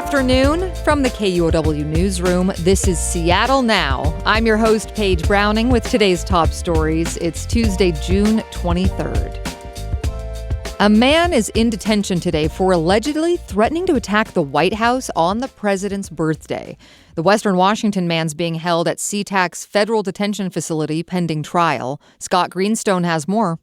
afternoon from the KUOW newsroom. This is Seattle Now. I'm your host, Paige Browning, with today's top stories. It's Tuesday, June 23rd. A man is in detention today for allegedly threatening to attack the White House on the president's birthday. The Western Washington man's being held at SeaTac's federal detention facility pending trial. Scott Greenstone has more.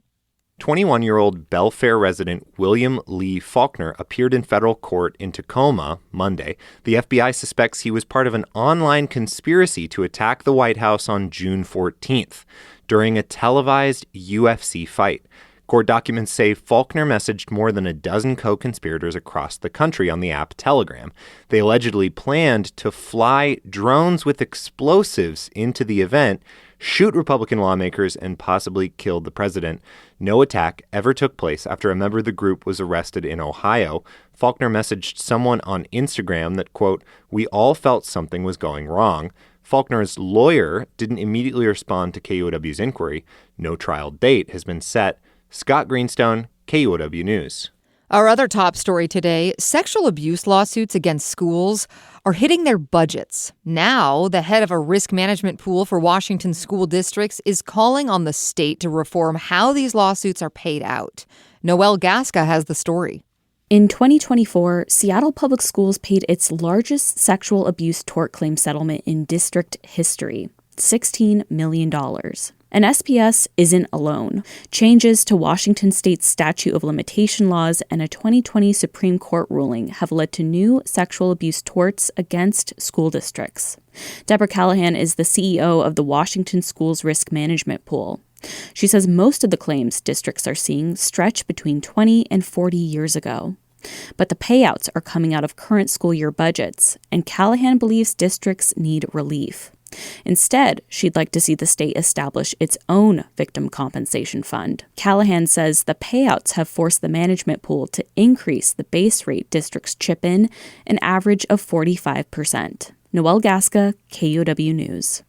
21-year-old Belfair resident William Lee Faulkner appeared in federal court in Tacoma Monday. The FBI suspects he was part of an online conspiracy to attack the White House on June 14th during a televised UFC fight. Court documents say Faulkner messaged more than a dozen co-conspirators across the country on the app Telegram. They allegedly planned to fly drones with explosives into the event, shoot Republican lawmakers, and possibly kill the president. No attack ever took place after a member of the group was arrested in Ohio. Faulkner messaged someone on Instagram that, quote, "We all felt something was going wrong." Faulkner's lawyer didn't immediately respond to KUOW's inquiry. No trial date has been set. Scott Greenstone, KUOW News. Our other top story today, sexual abuse lawsuits against schools are hitting their budgets. Now, the head of a risk management pool for Washington school districts is calling on the state to reform how these lawsuits are paid out. Noelle Gasca has the story. In 2024, Seattle Public Schools paid its largest sexual abuse tort claim settlement in district history, $16 million. And SPS isn't alone. Changes to Washington State's statute of limitation laws and a 2020 Supreme Court ruling have led to new sexual abuse torts against school districts. Deborah Callahan is the CEO of the Washington Schools Risk Management Pool. She says most of the claims districts are seeing stretch between 20 and 40 years ago. But the payouts are coming out of current school year budgets, and Callahan believes districts need relief. Instead, she'd like to see the state establish its own victim compensation fund. Callahan says the payouts have forced the management pool to increase the base rate districts chip in an average of 45%. Noelle Gasca, KUOW News.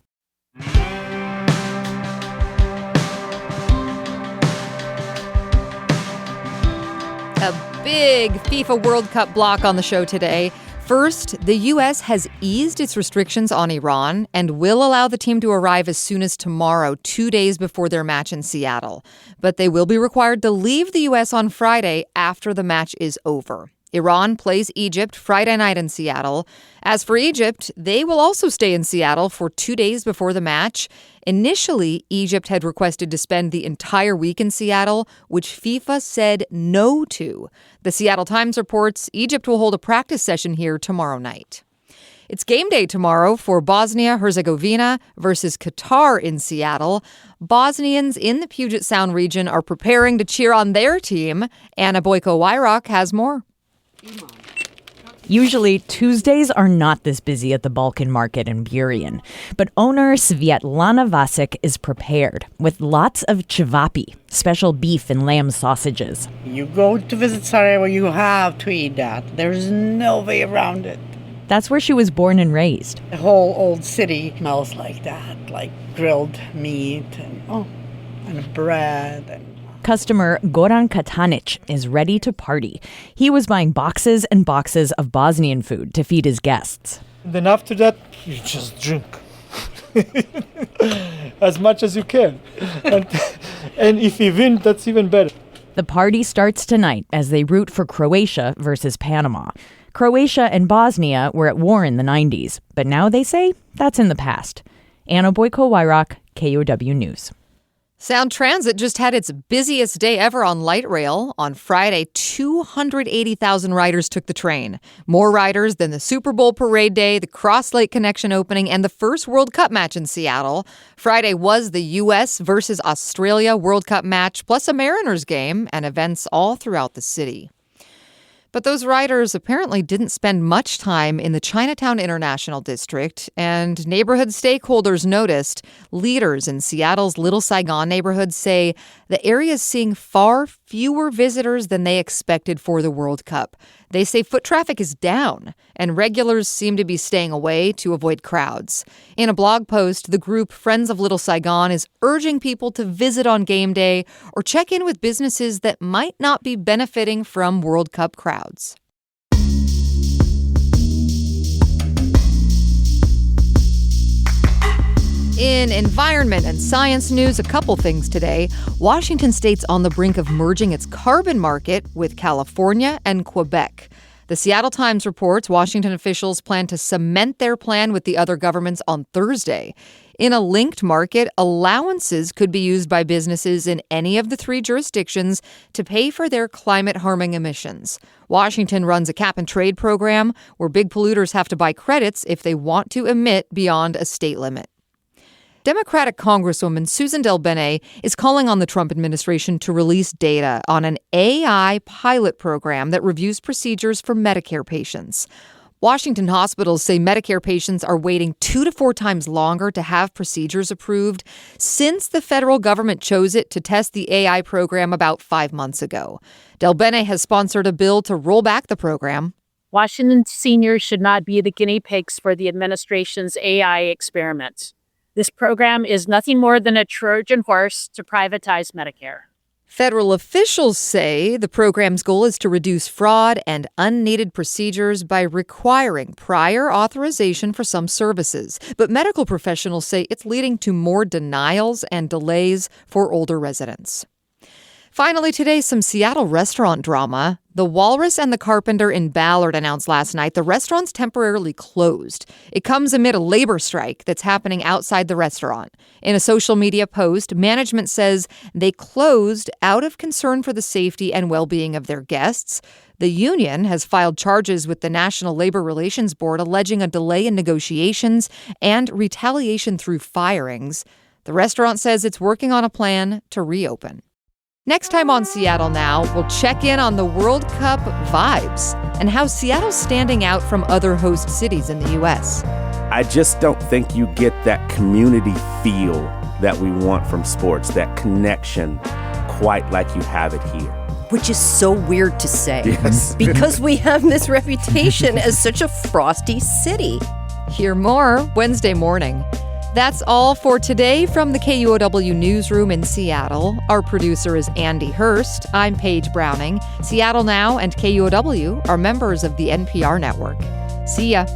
A big FIFA World Cup block on the show today. First, the U.S. has eased its restrictions on Iran and will allow the team to arrive as soon as tomorrow, 2 days before their match in Seattle. But they will be required to leave the U.S. on Friday after the match is over. Iran plays Egypt Friday night in Seattle. As for Egypt, they will also stay in Seattle for 2 days before the match. Initially, Egypt had requested to spend the entire week in Seattle, which FIFA said no to. The Seattle Times reports Egypt will hold a practice session here tomorrow night. It's game day tomorrow for Bosnia-Herzegovina versus Qatar in Seattle. Bosnians in the Puget Sound region are preparing to cheer on their team. Anna Boyko-Wyrock has more. Usually, Tuesdays are not this busy at the Balkan Market in Burien. But owner Svetlana Vasek is prepared with lots of cevapi, special beef and lamb sausages. You go to visit Sarajevo, you have to eat that. There's no way around it. That's where she was born and raised. The whole old city smells like that, like grilled meat and bread and... Customer Goran Katanic is ready to party. He was buying boxes and boxes of Bosnian food to feed his guests. Then after that, you just drink as much as you can. And if you win, that's even better. The party starts tonight as they root for Croatia versus Panama. Croatia and Bosnia were at war in the 90s, but now they say that's in the past. Anna Boyko-Wyrock, KUOW News. Sound Transit just had its busiest day ever on light rail. On Friday, 280,000 riders took the train. More riders than the Super Bowl parade day, the Cross Lake Connection opening, and the first World Cup match in Seattle. Friday was the U.S. versus Australia World Cup match, plus a Mariners game, and events all throughout the city. But those riders apparently didn't spend much time in the Chinatown International District, and neighborhood stakeholders noticed. Leaders in Seattle's Little Saigon neighborhood say the area is seeing far fewer visitors than they expected for the World Cup. They say foot traffic is down, and regulars seem to be staying away to avoid crowds. In a blog post, the group Friends of Little Saigon is urging people to visit on game day or check in with businesses that might not be benefiting from World Cup crowds. In environment and science news, a couple things today. Washington state's on the brink of merging its carbon market with California and Quebec. The Seattle Times reports Washington officials plan to cement their plan with the other governments on Thursday. In a linked market, allowances could be used by businesses in any of the three jurisdictions to pay for their climate-harming emissions. Washington runs a cap-and-trade program where big polluters have to buy credits if they want to emit beyond a state limit. Democratic Congresswoman Susan DelBene is calling on the Trump administration to release data on an AI pilot program that reviews procedures for Medicare patients. Washington hospitals say Medicare patients are waiting 2 to 4 times longer to have procedures approved since the federal government chose it to test the AI program about 5 months ago. DelBene has sponsored a bill to roll back the program. Washington seniors should not be the guinea pigs for the administration's AI experiment. This program is nothing more than a Trojan horse to privatize Medicare. Federal officials say the program's goal is to reduce fraud and unneeded procedures by requiring prior authorization for some services. But medical professionals say it's leading to more denials and delays for older residents. Finally today, some Seattle restaurant drama. The Walrus and the Carpenter in Ballard announced last night the restaurant's temporarily closed. It comes amid a labor strike that's happening outside the restaurant. In a social media post, management says they closed out of concern for the safety and well-being of their guests. The union has filed charges with the National Labor Relations Board alleging a delay in negotiations and retaliation through firings. The restaurant says it's working on a plan to reopen. Next time on Seattle Now, we'll check in on the World Cup vibes and how Seattle's standing out from other host cities in the U.S. I just don't think you get that community feel that we want from sports, that connection, quite like you have it here. Which is so weird to say. Yes. Because we have this reputation as such a frosty city. Hear more Wednesday morning. That's all for today from the KUOW newsroom in Seattle. Our producer is Andy Hurst. I'm Paige Browning. Seattle Now and KUOW are members of the NPR network. See ya.